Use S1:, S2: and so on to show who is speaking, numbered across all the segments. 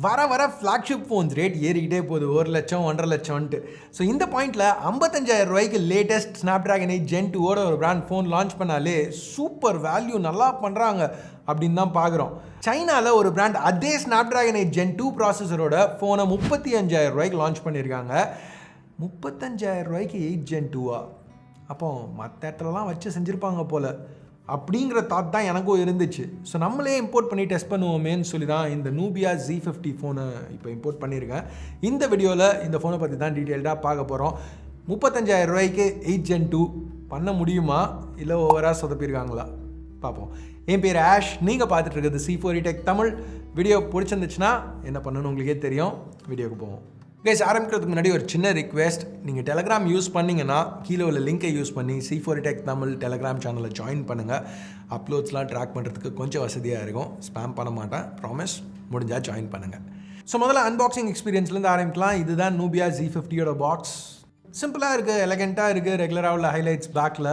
S1: வர வர flagship phones rate ஏறிக்கிட்டே போகுது 1 லட்சம் 1.5 லட்சம்ன்ட்டு. ஸோ இந்த பாயிண்டில் 55,000 ரூபாய்க்கு லேட்டஸ்ட் ஸ்னாப்ட்ராகன் 8 Gen 2ஓட ஒரு பிராண்ட் ஃபோன் லான்ச் பண்ணாலே சூப்பர் வேல்யூ நல்லா பண்ணுறாங்க அப்படின்னு தான் பார்க்குறோம். சைனாவில் ஒரு பிராண்ட் அதே ஸ்னாப்ட்ராகன் 8 Gen 2 ப்ராசஸரோட ஃபோனை 35,000 ரூபாய்க்கு லான்ச் பண்ணியிருக்காங்க. 35,000 ரூபாய்க்கு 8 Gen 2வா? அப்போ மற்ற இடத்துலலாம் வச்சு செஞ்சுருப்பாங்க போல் அப்படிங்கிற தாட் தான் எனக்கும் இருந்துச்சு. ஸோ நம்மளே இம்போர்ட் பண்ணி டெஸ்ட் பண்ணுவோமேன்னு சொல்லி தான் இந்த Nubia Z50 ஃபோனை இப்போ இம்போர்ட் பண்ணியிருக்கேன். இந்த வீடியோவில் இந்த ஃபோனை பற்றி தான் டீட்டெயில்டாக பார்க்க போகிறோம். 35,000 ரூபாய்க்கு 8 Gen 2 பண்ண முடியுமா இல்லை ஓவராக சொதப்பியிருக்காங்களா பார்ப்போம். என் பேர் ஆஷ், நீங்கள் பார்த்துட்டு இருக்கிறது C4E Tech தமிழ். வீடியோ பிடிச்சிருந்துச்சுன்னா என்ன பண்ணணும்னு உங்களுக்கே தெரியும். வீடியோக்கு போவோம். கைஸ், ஆரம்பிக்கிறதுக்கு முன்னாடி ஒரு சின்ன ரிக்வெஸ்ட். நீங்கள் டெலகிராம் யூஸ் பண்ணிங்கன்னா கீழே உள்ள லிங்கை யூஸ் பண்ணி C4E Tech தமிழ் டெலகிராம் சேனலில் ஜாயின் பண்ணுங்கள். அப்லோட்ஸ்லாம் ட்ராக் பண்ணுறதுக்கு கொஞ்சம் வசதியாக இருக்கும். ஸ்பேம் பண்ண மாட்டேன், ப்ராமிஸ். முடிஞ்சால் ஜாயின் பண்ணுங்கள். ஸோ முதல்ல அன்பாக்சிங் எக்ஸ்பீரியன்ஸ்லேருந்து ஆரம்பிக்கலாம். இதுதான் Nubia Z50யோட பாக்ஸ். சிம்பிளாக இருக்குது, எலகெண்ட்டாக இருக்குது, ரெகுலராக உள்ள ஹைலைட்ஸ் பேக்கில்.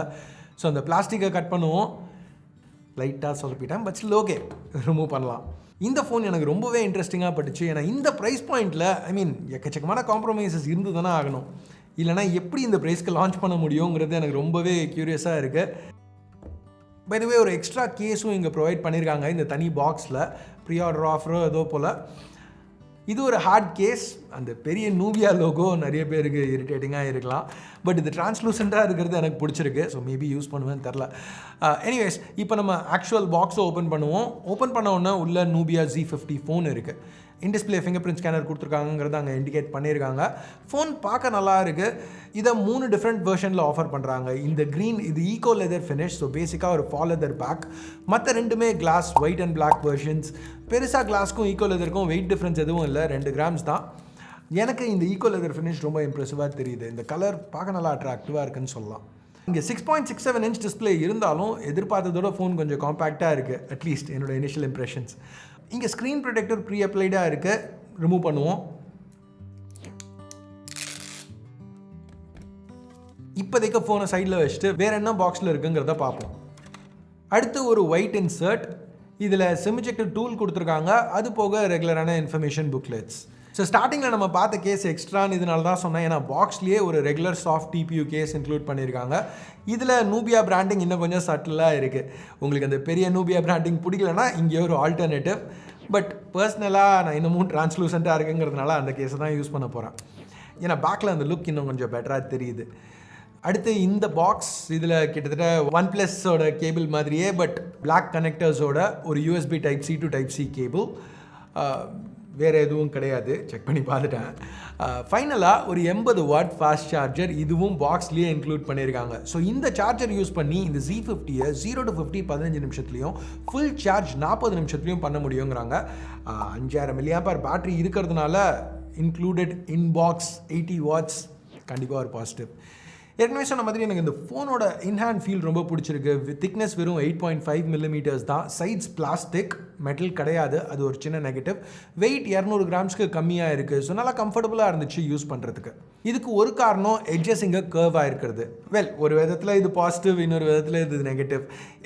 S1: ஸோ அந்த பிளாஸ்டிக்கை கட் பண்ணுவோம். லைட்டாக சொதப்பிட்டேன், பட் ஸ்டில் ஓகே, ரிமூவ் பண்ணலாம். இந்த ஃபோன் எனக்கு ரொம்பவே இன்ட்ரெஸ்டிங்காக பட்டுச்சு. ஏன்னா இந்த ப்ரைஸ் பாயிண்ட்டில் எக்கச்சக்கமான காம்ப்ரமைசஸ் இருந்து தானே ஆகணும். இல்லைனா எப்படி இந்த ப்ரைஸ்க்கு லான்ச் பண்ண முடியுங்கிறது எனக்கு ரொம்பவே க்யூரியஸாக இருக்குது. பை தி வே, ஒரு எக்ஸ்ட்ரா கேஸும் இங்கே ப்ரொவைட் பண்ணியிருக்காங்க இந்த தனி பாக்ஸில். ப்ரீ ஆர்டர் ஆஃபரோ ஏதோ போல். இது ஒரு ஹார்ட் கேஸ். அந்த பெரிய Nubia லோகோ நிறைய பேருக்கு இரிட்டேட்டிங்காக இருக்கலாம். பட் இது டிரான்ஸ்லூசண்ட்டாக இருக்கிறது எனக்கு பிடிச்சிருக்கு. ஸோ மேபி யூஸ் பண்ணுவேன்னு தெரில. எனிவேஸ், இப்போ நம்ம ஆக்சுவல் பாக்ஸை ஓப்பன் பண்ணுவோம். ஓப்பன் பண்ண உடனே உள்ள Nubia Z50 ஃபோன் இருக்குது. இன்டிஸ்பிளே ஃபிங்கர் பிரிண்ட் ஸ்கேனர் கொடுத்துருக்காங்கிறத அங்கே இண்டிகேட் பண்ணியிருக்காங்க. ஃபோன் பார்க்க நல்லா இருக்குது. இதை 3 டிஃப்ரெண்ட் வெர்ஷனில் ஆஃபர் பண்ணுறாங்க. இந்த க்ரீன், இது ஈகோ லெதர் ஃபினிஷ். ஸோ பேசிக்காக ஒரு ஃபால் லெதர் பேக். மற்ற ரெண்டுமே glass, white and black versions. பெருசாக கிளாஸ்க்கும் ஈகோ லெதருக்கும் வெயிட் டிஃப்ரென்ஸ் எதுவும் இல்லை, 2 கிராம்ஸ் தான். எனக்கு இந்த ஈகோ லெதர் ஃபினிஷ் ரொம்ப இம்ப்ரெசிவாக தெரியுது. இந்த கலர் பார்க்க நல்லா அட்ராக்டிவாக இருக்குன்னு சொல்லலாம். இங்கே 6.67 இன்ச் டிஸ்பிளே இருந்தாலும் எதிர்பார்த்ததோட ஃபோன் கொஞ்சம் காம்பேக்டாக இருக்குது, அட்லீஸ்ட் என்னோட இனிஷியல் இம்ப்ரெஷன்ஸ். இங்கே ஸ்க்ரீன் ப்ரொடெக்டர் ப்ரீ அப்ளைடாக இருக்குது. ரிமூவ் பண்ணுவோம். இப்போதைக்கு ஃபோனை சைடில் வச்சுட்டு வேறு என்ன பாக்ஸில் இருக்குங்கிறத பார்ப்போம். அடுத்து ஒரு ஒயிட் இன்சர்ட். இதில் செமிஜெக்டர் டூல் கொடுத்துருக்காங்க. அது போக ரெகுலரான இன்ஃபர்மேஷன் புக்லெட்ஸ். ஸோ ஸ்டார்டிங்கில் நம்ம பார்த்த கேஸ் எக்ஸ்ட்ரான்னு இதனால தான் சொன்னேன். ஏன்னா பாக்ஸ்லேயே ஒரு regular soft TPU case include பண்ணியிருக்காங்க. இதில் Nubia பிராண்டிங் இன்னும் கொஞ்சம் சட்டிலாக இருக்குது. உங்களுக்கு அந்த பெரிய Nubia பிராண்டிங் பிடிக்கலன்னா இங்கே ஒரு ஆல்டர்னேட்டிவ். பட் பர்சனலாக நான் இன்னமும் டிரான்ஸ்லூசண்ட்டாக இருக்குங்கிறதுனால அந்த கேஸை தான் யூஸ் பண்ண போகிறேன். ஏன்னா பேக்கில் அந்த லுக் இன்னும் கொஞ்சம் பெட்டராக தெரியுது. அடுத்து இந்த பாக்ஸ், இதில் கிட்டத்தட்ட OnePlusோட கேபிள் மாதிரியே பட் பிளாக் கனெக்டர்ஸோட ஒரு USB Type-C to Type-C cable. வேறு எதுவும் கிடையாது, செக் பண்ணி பார்த்துட்டேன். ஃபைனலாக ஒரு 80 வாட் ஃபாஸ்ட் சார்ஜர் இதுவும் பாக்ஸ்லேயே இன்க்ளூட் பண்ணியிருக்காங்க. ஸோ இந்த சார்ஜர் யூஸ் பண்ணி இந்த Z50-யை 0 to 50 15 நிமிஷத்துலையும் ஃபுல் சார்ஜ் 40 நிமிஷத்துலையும் பண்ண முடியுங்கிறாங்க. 5000 mAh பேட்டரி இருக்கிறதுனால இன்க்ளூடட் இன்பாக்ஸ் 80 வாட்ஸ் கண்டிப்பாக ஒரு பாசிட்டிவ். ஏற்கனவே சொன்ன மாதிரி எனக்கு இந்த ஃபோனோட இன்ஹேண்ட் ஃபீல் ரொம்ப பிடிச்சிருக்கு. திக்னஸ் வெறும் 8.5 mm தான். சைட்ஸ் பிளாஸ்டிக், மெட்டல் கிடையாது. அது ஒரு சின்ன நெகட்டிவ். வெயிட் 200 கிராம்ஸ்க்கு கம்மியாக இருக்குது. ஸோ நல்லா கம்ஃபர்டபுளாக இருந்துச்சு யூஸ் பண்ணுறதுக்கு. இதுக்கு ஒரு காரணம் எட்ஜஸ் இங்கே கர்வாக இருக்கிறது. ஒரு விதத்தில் இது பாசிட்டிவ், இன்னொரு விதத்தில் இது நெகட்டிவ்.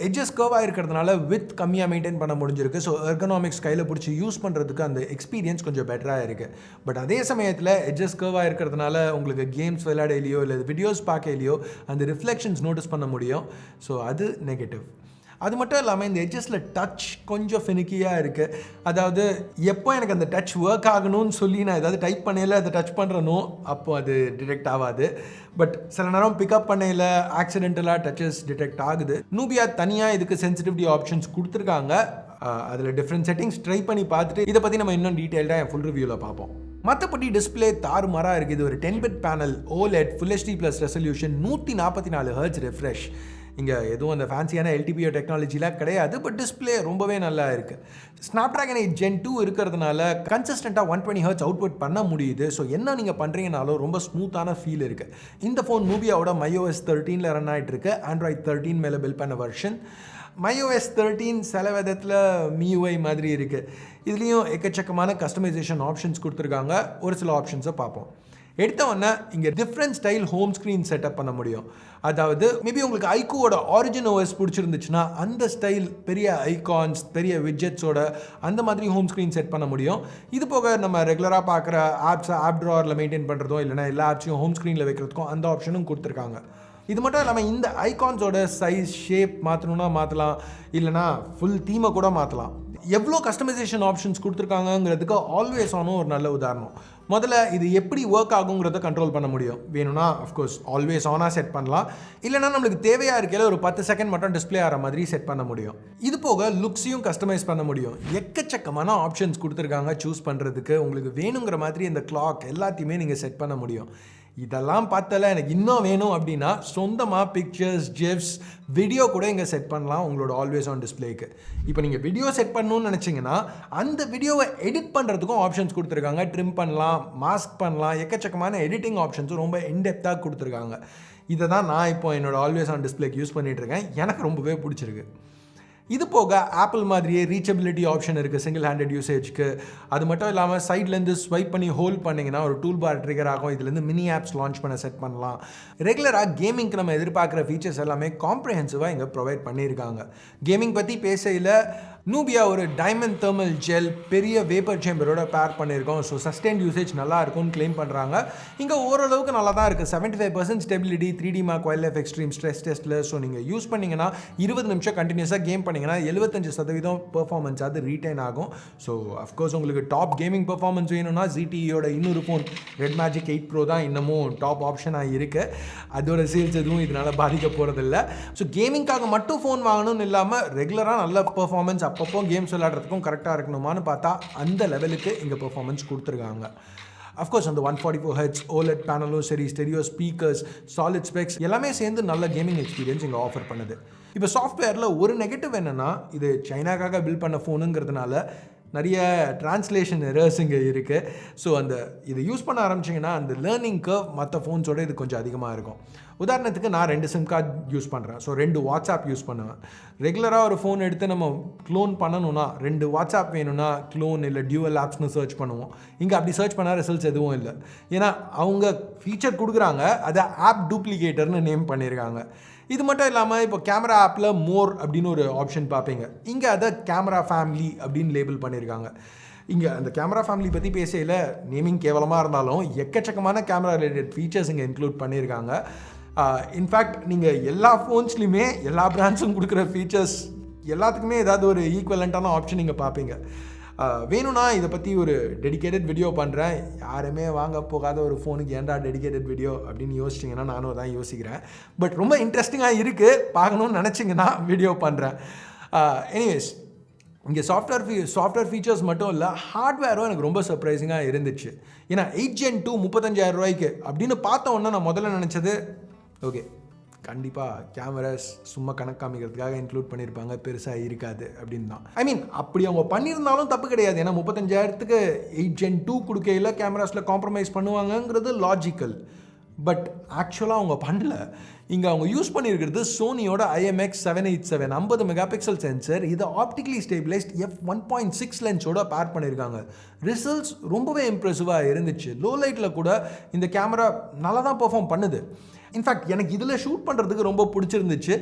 S1: எட்ஜஸ் கர்வாக இருக்கிறதுனால வித் கம்மியாக மெயின்டைன் பண்ண முடிஞ்சிருக்கு. ஸோ எர்கனாமிக்ஸ் கையில் பிடிச்சி யூஸ் பண்ணுறதுக்கு அந்த எக்ஸ்பீரியன்ஸ் கொஞ்சம் பெட்டராக இருக்குது. பட் அதே சமயத்தில் எட்ஜஸ் கர்வாக இருக்கிறதுனால உங்களுக்கு கேம்ஸ் விளையாடையிலையோ இல்லை வீடியோஸ் பார்க்கலையோ அந்த ரிஃப்ளெக்ஷன்ஸ் நோட்டீஸ் பண்ண முடியும். ஸோ அது நெகட்டிவ். அது மட்டும் இல்லாமல் இந்த எட்ஜஸில் டச் கொஞ்சம் ஃபினிக்கியாக இருக்குது. அதாவது எப்போ எனக்கு அந்த டச் ஒர்க் ஆகணும்னு சொல்லி நான் ஏதாவது டைப் பண்ணையில் அதை டச் பண்ணுறனோ அப்போ அது டிடெக்ட் ஆகாது. பட் சில நேரம் பிக்கப் பண்ணையில் ஆக்சிடென்டலாக டச்சஸ் டிடெக்ட் ஆகுது. Nubia தனியாக இதுக்கு சென்சிட்டிவிட்டி ஆப்ஷன்ஸ் கொடுத்துருக்காங்க. அதில் டிஃப்ரெண்ட் செட்டிங்ஸ் ட்ரை பண்ணி பார்த்துட்டு இதை பற்றி நம்ம இன்னும் டீட்டெயில்டாக என் ஃபுல் ரிவ்யூவில் பார்ப்போம். மற்றபடி டிஸ்பிளே தாறுமாறாக இருக்குது. இது ஒரு 10-bit panel, OLED, Full HD+ resolution, 144 Hz refresh. இங்கே எதுவும் அந்த ஃபேன்சியான LTPO டெக்னாலஜிலாம் கிடையாது. பட் டிஸ்பிளே ரொம்பவே நல்லா இருக்குது. ஸ்னாப்ட்ராகன் 8 Gen 2 இருக்கிறதுனால கன்சிஸ்டண்ட்டாக 120 Hz அவுட்புட் பண்ண முடியுது. ஸோ என்ன நீங்கள் பண்ணுறீங்கனாலும் ரொம்ப ஸ்மூத்தான ஃபீல் இருக்குது. இந்த ஃபோன் Nubiaவோட MyOS 13 ரன் ஆகிட்டு இருக்கு. Android 13 மேலே பில்ட் பண்ண வெர்ஷன். MyOS 13 சில விதத்தில் MIUI மாதிரி இருக்குது. இதுலேயும் எக்கச்சக்கமான கஸ்டமைசேஷன் ஆப்ஷன்ஸ் கொடுத்துருக்காங்க. ஒரு சில ஆப்ஷன்ஸை பார்ப்போம். எடுத்த உடனே இங்கே different style home screen setup பண்ண முடியும். அதாவது மேபி உங்களுக்கு ஐக்கூவோட ஆரிஜின் ஓஎஸ் பிடிச்சிருந்துச்சுன்னா அந்த ஸ்டைல் பெரிய ஐகான்ஸ் பெரிய விட்ஜெட்ஸோட அந்த மாதிரி ஹோம் ஸ்க்ரீன் செட் பண்ண முடியும். இது போக நம்ம ரெகுலராக பார்க்குற ஆப்ஸை ஆப் ட்ராவரில் மெயின்டைன் பண்ணுறதோ இல்லைனா எல்லா ஆப்ஸையும் ஹோம் ஸ்க்ரீனில் வைக்கிறதுக்கும் அந்த ஆப்ஷனும் கொடுத்துருக்காங்க. இது மட்டும் இல்லாமல் இந்த ஐகான்ஸோட சைஸ் ஷேப் மாற்றணுன்னா மாற்றலாம், இல்லைனா ஃபுல் தீமை கூட மாற்றலாம். எவ்வளோ கஸ்டமைசேஷன் ஆப்ஷன்ஸ் கொடுத்துருக்காங்கங்கிறதுக்கு ஆல்வேஸ் ஆனும் ஒரு நல்ல உதாரணம். முதல்ல இது எப்படி ஒர்க் ஆகுங்கிறத கண்ட்ரோல் பண்ண முடியும். வேணும்னா அஃப்கோர்ஸ் ஆல்வேஸ் ஆனாக செட் பண்ணலாம், இல்லைனா நம்மளுக்கு தேவையாக இருக்கையில் ஒரு 10 செகண்ட் மட்டும் டிஸ்பிளே ஆகிற மாதிரி செட் பண்ண முடியும். இது போக லுக்ஸையும் கஸ்டமைஸ் பண்ண முடியும். எக்கச்சக்கமான ஆப்ஷன்ஸ் கொடுத்துருக்காங்க சூஸ் பண்ணுறதுக்கு. உங்களுக்கு வேணுங்கிற மாதிரி இந்த கிளாக் எல்லாத்தையுமே நீங்கள் செட் பண்ண முடியும். இதெல்லாம் பார்த்தால எனக்கு இன்னும் வேணும் அப்படின்னா சொந்தமாக பிக்சர்ஸ் ஜிப்ஸ் வீடியோ கூட இங்கே செட் பண்ணலாம் உங்களோட ஆல்வேஸ் ஆன் டிஸ்பிளேக்கு. இப்போ நீங்கள் வீடியோ செட் பண்ணணும்னு நினச்சிங்கன்னா அந்த வீடியோவை எடிட் பண்ணுறதுக்கும் ஆப்ஷன்ஸ் கொடுத்துருக்காங்க. ட்ரிம் பண்ணலாம், மாஸ்க் பண்ணலாம், எக்கச்சக்கமான எடிட்டிங் ஆப்ஷன்ஸும் ரொம்ப இன்டெப்த்தாக கொடுத்துருக்காங்க. இதை தான் நான் இப்போ என்னோட ஆல்வேஸ் ஆன் டிஸ்பிளேக்கு யூஸ் பண்ணிகிட்ருக்கேன். எனக்கு ரொம்பவே பிடிச்சிருக்கு. இது போக ஆப்பிள் மாதிரியே ரீச்சபிலிட்டி ஆப்ஷன் இருக்குது சிங்கிள் ஹேண்டட் யூசேஜ்க்கு. அது மட்டும் இல்லாமல் சைட்லேருந்து ஸ்வைப் பண்ணி ஹோல்ட் பண்ணிங்கன்னா ஒரு டூல் பார் ட்ரிகர் ஆகும். இதுலேருந்து மினி ஆப்ஸ் லான்ச் பண்ண செட் பண்ணலாம். ரெகுலராக கேமிங்க்கு நம்ம எதிர்பார்க்குற ஃபீச்சர்ஸ் எல்லாமே காம்ப்ரிஹென்சிவாக இங்கே ப்ரொவைட் பண்ணியிருக்காங்க. கேமிங் பற்றி பேசையில் நூபியா ஒரு டைமண்ட் தெர்மல் ஜெல் பெரிய வேப்பர் சேம்பரோட பேர் பண்ணியிருக்கோம். ஸோ சஸ்டெயின்ட் யூசேஜ் நல்லா இருக்கும்னு கிளைம் பண்ணுறாங்க. இங்கே ஓரளவுக்கு நல்லா தான் இருக்குது. 75% stability 3D mark wild life extreme stress டெஸ்ட்டில். ஸோ நீங்கள் யூஸ் பண்ணிங்கன்னா 20 நிமிஷம் கண்டினியூஸாக கேம் பண்ணிங்கன்னா 75% பெர்ஃபார்மன்ஸ் அது ரீட்டைன் ஆகும். ஸோ அஃப்கோர்ஸ் உங்களுக்கு டாப் கேமிங் பெர்ஃபார்மன்ஸ் வேணும்னா ZTEயோட இன்னொரு ஃபோன் ரெட் மேஜிக் 8 Pro தான் இன்னமும் டாப் ஆப்ஷனாக இருக்குது. அதோட சேல்ஸ் எதுவும் இதனால் பாதிக்க போகிறதில்ல. ஸோ கேமிங்காக மட்டும் ஃபோன் வாங்கணும்னு இல்லாமல் ரெகுலராக நல்ல பெர்ஃபார்மன்ஸ் அப்பப்போ கேம்ஸ் விளையாடுறதுக்கும் கரெக்டாக இருக்கணுமான்னு பார்த்தா அந்த லெவலுக்கு இங்கே பெர்ஃபார்மன்ஸ் கொடுத்துருக்காங்க. அஃப்கோர்ஸ் அந்த 144 Hz OLED பேனலும் சரி, ஸ்டெரியோ ஸ்பீக்கர்ஸ், சாலிட் ஸ்பெக்ஸ் எல்லாமே சேர்ந்து நல்ல கேமிங் எக்ஸ்பீரியன்ஸ் இங்கே ஆஃபர் பண்ணுது. இப்போ சாஃப்ட்வேரில் ஒரு நெகட்டிவ் என்னென்னா இது சைனாக்காக பில்ட் பண்ண ஃபோனுங்கிறதுனால நிறைய டிரான்ஸ்லேஷன் எரர்ஸ் இங்கே இருக்குது. ஸோ இதை யூஸ் பண்ண ஆரம்பிச்சிங்கன்னா அந்த லேர்னிங் கர்வ் மற்ற ஃபோன்ஸோட இது கொஞ்சம் அதிகமாக இருக்கும். உதாரணத்துக்கு நான் 2 சிம் கார்டு யூஸ் பண்ணுறேன். ஸோ 2 வாட்ஸ்அப் யூஸ் பண்ணுவேன். ரெகுலராக ஒரு ஃபோன் எடுத்து நம்ம க்ளோன் பண்ணணும்னா 2 வாட்ஸ்அப் வேணும்னா க்ளோன் இல்லை டியூவல் ஆப்ஸ்னு சர்ச் பண்ணுவோம். இங்கே அப்படி சர்ச் பண்ணால் ரிசல்ட்ஸ் எதுவும் இல்லை. ஏன்னா அவங்க ஃபீச்சர் கொடுக்குறாங்க, அதை ஆப் டூப்ளிகேட்டர்னு நேம் பண்ணியிருக்காங்க. இது மட்டும் இல்லாமல் இப்போ கேமரா ஆப்பில் மோர் அப்படின்னு ஒரு ஆப்ஷன் பார்ப்பீங்க. இங்கே அதை கேமரா ஃபேமிலி அப்படின்னு லேபிள் பண்ணியிருக்காங்க. இங்கே அந்த கேமரா ஃபேமிலி பற்றி பேசையில் நேமிங் கேவலமாக இருந்தாலும் எக்கச்சக்கமான கேமரா ரிலேட்டட் ஃபீச்சர்ஸ் இங்கே இன்க்ளூட் பண்ணியிருக்காங்க. இன்ஃபேக்ட் நீங்கள் எல்லா ஃபோன்ஸ்லையுமே எல்லா பிராண்ட்ஸும் கொடுக்குற ஃபீச்சர்ஸ் எல்லாத்துக்குமே ஏதாவது ஒரு ஈக்குவலண்ட்டான ஆப்ஷன் நீங்கள் பார்ப்பீங்க. வேணும்னா இதை பற்றி ஒரு டெடிக்கேட்டட் வீடியோ பண்ணுறேன். யாருமே வாங்க போகாத ஒரு ஃபோனுக்கு ஏன்டா டெடிக்கேட்டட் வீடியோ அப்படின்னு யோசிச்சிங்கன்னா நானும் தான் யோசிக்கிறேன். பட் ரொம்ப இன்ட்ரெஸ்டிங்காக இருக்குது, பார்க்கணுன்னு நினச்சிங்கன்னா வீடியோ பண்ணுறேன். எனிவேஸ் இங்கே சாஃப்ட்வேர் ஃபீச்சர்ஸ் மட்டும் இல்லை, ஹார்ட்வேரும் எனக்கு ரொம்ப சர்ப்ரைசிங்காக இருந்துச்சு. ஏன்னா 8 Gen 2 35,000 ரூபாய்க்கு அப்படின்னு பார்த்த உடனே நான் முதல்ல நினச்சது ஓகே கண்டிப்பாக கேமராஸ் சும்மா கணக்கு காமிக்கிறதுக்காக இன்க்ளூட் பண்ணியிருப்பாங்க, பெருசாக இருக்காது அப்படின்னு தான். ஐ மீன் அப்படி அவங்க பண்ணியிருந்தாலும் தப்பு கிடையாது. ஏன்னா 35,000க்கு 8 Gen 2 கொடுக்கையில் கேமராஸில் காம்ப்ரமைஸ் பண்ணுவாங்கங்கிறது லாஜிக்கல். பட் ஆக்சுவலாக அவங்க பண்ணல. இங்கே அவங்க யூஸ் பண்ணியிருக்கிறது சோனியோட IMX787 50 மெகாபிக்சல் சென்சர். இதை ஆப்டிகலி ஸ்டேபிளைஸ்ட் f1.6 லென்ஸோட பேர் பண்ணியிருக்காங்க. ரிசல்ட்ஸ் ரொம்பவே இம்ப்ரெசிவாக இருந்துச்சு. லோ லைட்டில் கூட இந்த கேமரா நல்லா தான் பெர்ஃபார்ம் பண்ணுது. இன்ஃபேக்ட் எனக்கு இதில் ஷூட் பண்ணுறதுக்கு ரொம்ப பிடிச்சிருந்துச்சு.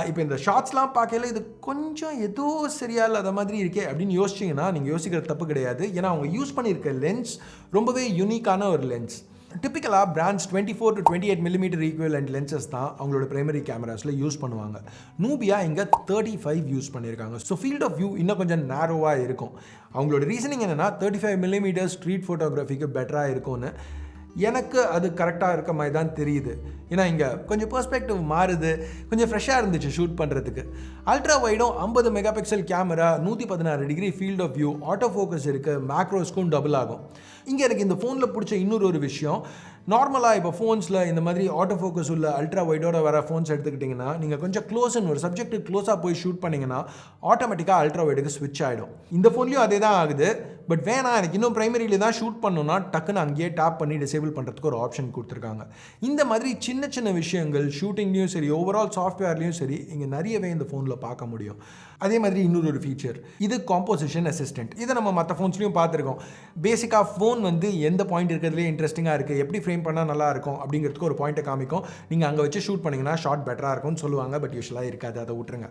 S1: இப்போ இந்த ஷார்ட்ஸ்லாம் பார்க்கல இது கொஞ்சம் ஏதோ சரியா இல்லாத மாதிரி இருக்கே அப்படின்னு யோசிச்சிங்கன்னா நீங்கள் யோசிக்கிற தப்பு கிடையாது. ஏன்னா அவங்க யூஸ் பண்ணியிருக்க லென்ஸ் ரொம்பவே யூனிக்கான ஒரு லென்ஸ். டிப்பிக்கலாக brands 24 to 28 mm equivalent lenses தான் அவங்களோட பிரைமரி கேமராஸில் யூஸ் பண்ணுவாங்க. நூபியா இங்கே 35 யூஸ் பண்ணியிருக்காங்க. ஸோ ஃபீல்ட் ஆஃப் வியூ இன்னும் கொஞ்சம் நேரோவாக இருக்கும். அவங்களோட ரீசனிங் என்னென்னா 35 mm ஸ்ட்ரீட் ஃபோட்டோகிராஃபிக்கு பெட்டராக இருக்கும்னு. எனக்கு அது கரெக்டாக இருக்க மாதிரி தான் தெரியுது. ஏன்னா இங்கே கொஞ்சம் பெர்ஸ்பெக்டிவ் மாறுது, கொஞ்சம் ஃப்ரெஷ்ஷாக இருந்துச்சு ஷூட் பண்ணுறதுக்கு. அல்ட்ரா வைடும் 50 megapixel camera, 116 degree field of view, auto focus இருக்குது, மேக்ரோஸ்க்கும் டபுள் ஆகும். இங்கே எனக்கு இந்த ஃபோனில் பிடிச்ச இன்னொரு விஷயம், நார்மலாக இப்போ ஃபோன்ஸில் இந்த மாதிரி ஆட்டோ ஃபோக்கஸ் உள்ள அல்ட்ரா வைடோட வர ஃபோன்ஸ் எடுத்துக்கிட்டிங்கன்னா நீங்கள் கொஞ்சம் க்ளோஸ்ன்னு ஒரு சப்ஜெக்ட் க்ளோஸாக போய் ஷூட் பண்ணிங்கன்னா ஆட்டோமேட்டிக்காக அல்ட்ரா வைடுக்கு ஸ்விட்ச் ஆகிடும். இந்த ஃபோன்லேயும் அதே தான் ஆகுது. பட் வேணாம் எனக்கு இன்னும் ப்ரைமரியில் தான் ஷூட் பண்ணணும்னா டக்குன்னு அங்கேயே டேப் பண்ணி டிசேபிள் பண்ணுறதுக்கு ஒரு ஆப்ஷன் கொடுத்துருக்காங்க. இந்த மாதிரி சின்ன சின்ன விஷயங்கள் ஷூட்டிங்லேயும் சரி ஓவரால் சாஃப்ட்வேர்லேயும் சரி இங்கே நிறையவே இந்த ஃபோனில் பார்க்க முடியும். அதே மாதிரி இன்னொரு ஃபீச்சர் இது காம்போசிஷன் அசிஸ்டன்ட். இதை நம்ம மற்ற ஃபோன்ஸ்லையும் பார்த்துருக்கோம். பேசிக்காக ஃபோன் வந்து எந்த பாயிண்ட் இருக்கிறதுலே இன்ட்ரெஸ்டிங்காக இருக்குது, எப்படி ஃப்ரேம் பண்ணால் நல்லா இருக்கும் அப்படிங்கிறதுக்கு ஒரு பாயிண்ட்டை காமிக்கும். நீங்கள் அங்கே வச்சு ஷூட் பண்ணிங்கன்னா ஷார்ட் பெட்டராக இருக்கும்னு சொல்லுவாங்க. பட் யூஸ்வலாக இருக்காது, அதை விட்டுருங்க.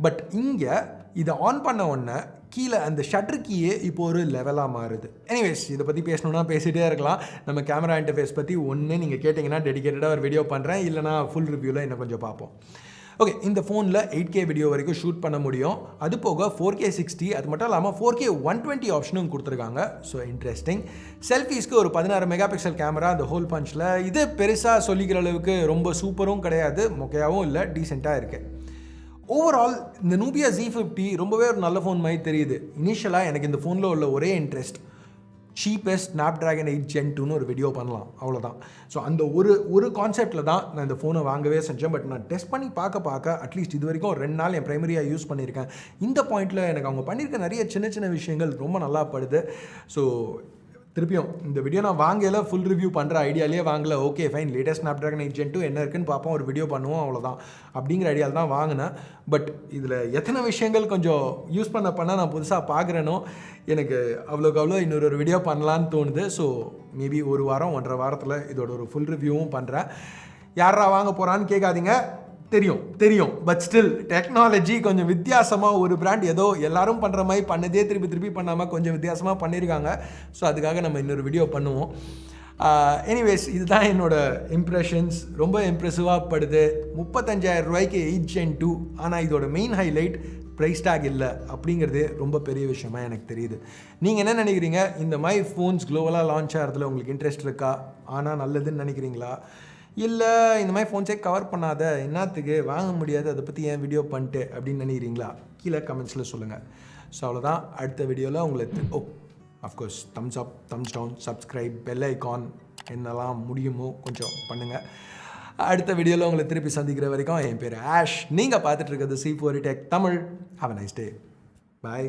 S1: பட் இங்கே இதை ஆன் பண்ண உடனே கீழே அந்த ஷட்டர் கீயே இப்போ ஒரு லெவலாக மாறுது. எனிவேஸ் இதை பற்றி பேசணுன்னா பேசிகிட்டே இருக்கலாம். நம்ம கேமரா இன்டர்ஃபேஸ் பற்றி ஒன்று நீங்கள் கேட்டிங்கன்னா டெடிகேட்டடாக ஒரு வீடியோ பண்ணுறேன், இல்லைனா ஃபுல் ரிவ்யூவில் இன்னும் கொஞ்சம் பார்ப்போம். ஓகே, இந்த ஃபோனில் 8K வீடியோ வரைக்கும் ஷூட் பண்ண முடியும். அது போக 4K 60, அது மட்டும் இல்லாமல் 4K 120 ஆப்ஷனும் கொடுத்துருக்காங்க. So interesting. செல்ஃபீஸ்க்கு ஒரு 16 மெகா பிக்சல் கேமரா அந்த ஹோல் பஞ்சில். இது பெருசாக சொல்லிக்கிற அளவுக்கு ரொம்ப சூப்பரும் கிடையாது, மொக்கையாகவும் இல்லை, டீசெண்டாக இருக்குது. ஓவரால் இந்த Nubia Z50 ரொம்பவே ஒரு நல்ல ஃபோன் மாதிரி தெரியுது. இனிஷியலாக எனக்கு இந்த ஃபோனில் உள்ள ஒரே இன்ட்ரெஸ்ட் Cheapest Snapdragon 8 Gen 2ன்னு ஒரு வீடியோ பண்ணலாம், அவ்வளோதான். ஸோ அந்த ஒரு கான்செப்டில் தான் நான் இந்த ஃபோனை வாங்கவே செஞ்சேன். பட் நான் டெஸ்ட் பண்ணி பார்க்க அட்லீஸ்ட் இது வரைக்கும் ஒரு 2 நாள் என் ப்ரைமரியாக யூஸ் பண்ணியிருக்கேன். இந்த பாயிண்டில் எனக்கு அவங்க பண்ணியிருக்க நிறைய சின்ன சின்ன விஷயங்கள் ரொம்ப நல்லா படுது. ஸோ திருப்பியும் இந்த வீடியோ நான் வாங்கல, ஃபுல் ரிவ்யூ பண்ணுற ஐடியாலேயே வாங்கல. Okay fine, latest Snapdragon 8 Gen 2 என்ன இருக்குன்னு பார்ப்போம், ஒரு வீடியோ பண்ணுவோம், அவ்வளோதான் அப்படிங்கிற ஐடியாவில் தான் வாங்கினேன். பட் இதில் எத்தனை விஷயங்கள் கொஞ்சம் யூஸ் பண்ண நான் புதுசாக பார்க்குறேனோ எனக்கு அவ்வளோ இன்னொரு வீடியோ பண்ணலான்னு தோணுது. ஸோ மேபி ஒரு வாரம் 1.5 வாரத்தில் இதோட ஒரு ஃபுல் ரிவ்யூவும் பண்ணுறேன். யாரா வாங்க போகிறான்னு கேட்காதீங்க, தெரியும். பட் ஸ்டில் டெக்னாலஜி கொஞ்சம் வித்தியாசமாக ஒரு பிராண்ட் ஏதோ எல்லாரும் பண்ணுற மாதிரி பண்ணதே திருப்பி பண்ணாமல் கொஞ்சம் வித்தியாசமாக பண்ணியிருக்காங்க. ஸோ அதுக்காக நம்ம இன்னொரு வீடியோ பண்ணுவோம். எனிவேஸ் இதுதான் என்னோடய இம்ப்ரெஷன்ஸ். ரொம்ப இம்ப்ரெசிவாக படுது. 35,000 ரூபாய்க்கு 8 Gen 2. ஆனால் இதோட மெயின் ஹைலைட் ப்ரைஸ் டேக் இல்லை அப்படிங்கிறது ரொம்ப பெரிய விஷயமாக எனக்கு தெரியுது. நீங்கள் என்ன நினைக்கிறீங்க? இந்த மாதிரி ஃபோன்ஸ் குளோபலாக லான்ச் ஆகிறதுல உங்களுக்கு இன்ட்ரெஸ்ட் இருக்கா? ஆனால் நல்லதுன்னு நினைக்கிறீங்களா? இல்லை இந்த மாதிரி ஃபோன்ஸே கவர் பண்ணாத, என்னத்துக்கு வாங்க முடியாது, அதை பற்றி ஏன் வீடியோ பண்ணிட்டு அப்படின்னு நினைக்கிறீங்களா? கீழே கமெண்ட்ஸில் சொல்லுங்கள். ஸோ அவ்வளோதான். அடுத்த வீடியோவில் உங்களுக்கு of course thumbs up, thumbs down, subscribe, bell icon என்னெல்லாம் முடியுமோ கொஞ்சம் பண்ணுங்கள். அடுத்த வீடியோவில் உங்களை திருப்பி சந்திக்கிற வரைக்கும் என் பேர் ஆஷ். நீங்கள் பார்த்துட்டு இருக்கிறது C4 Tech Tamil. Have a nice day. Bye.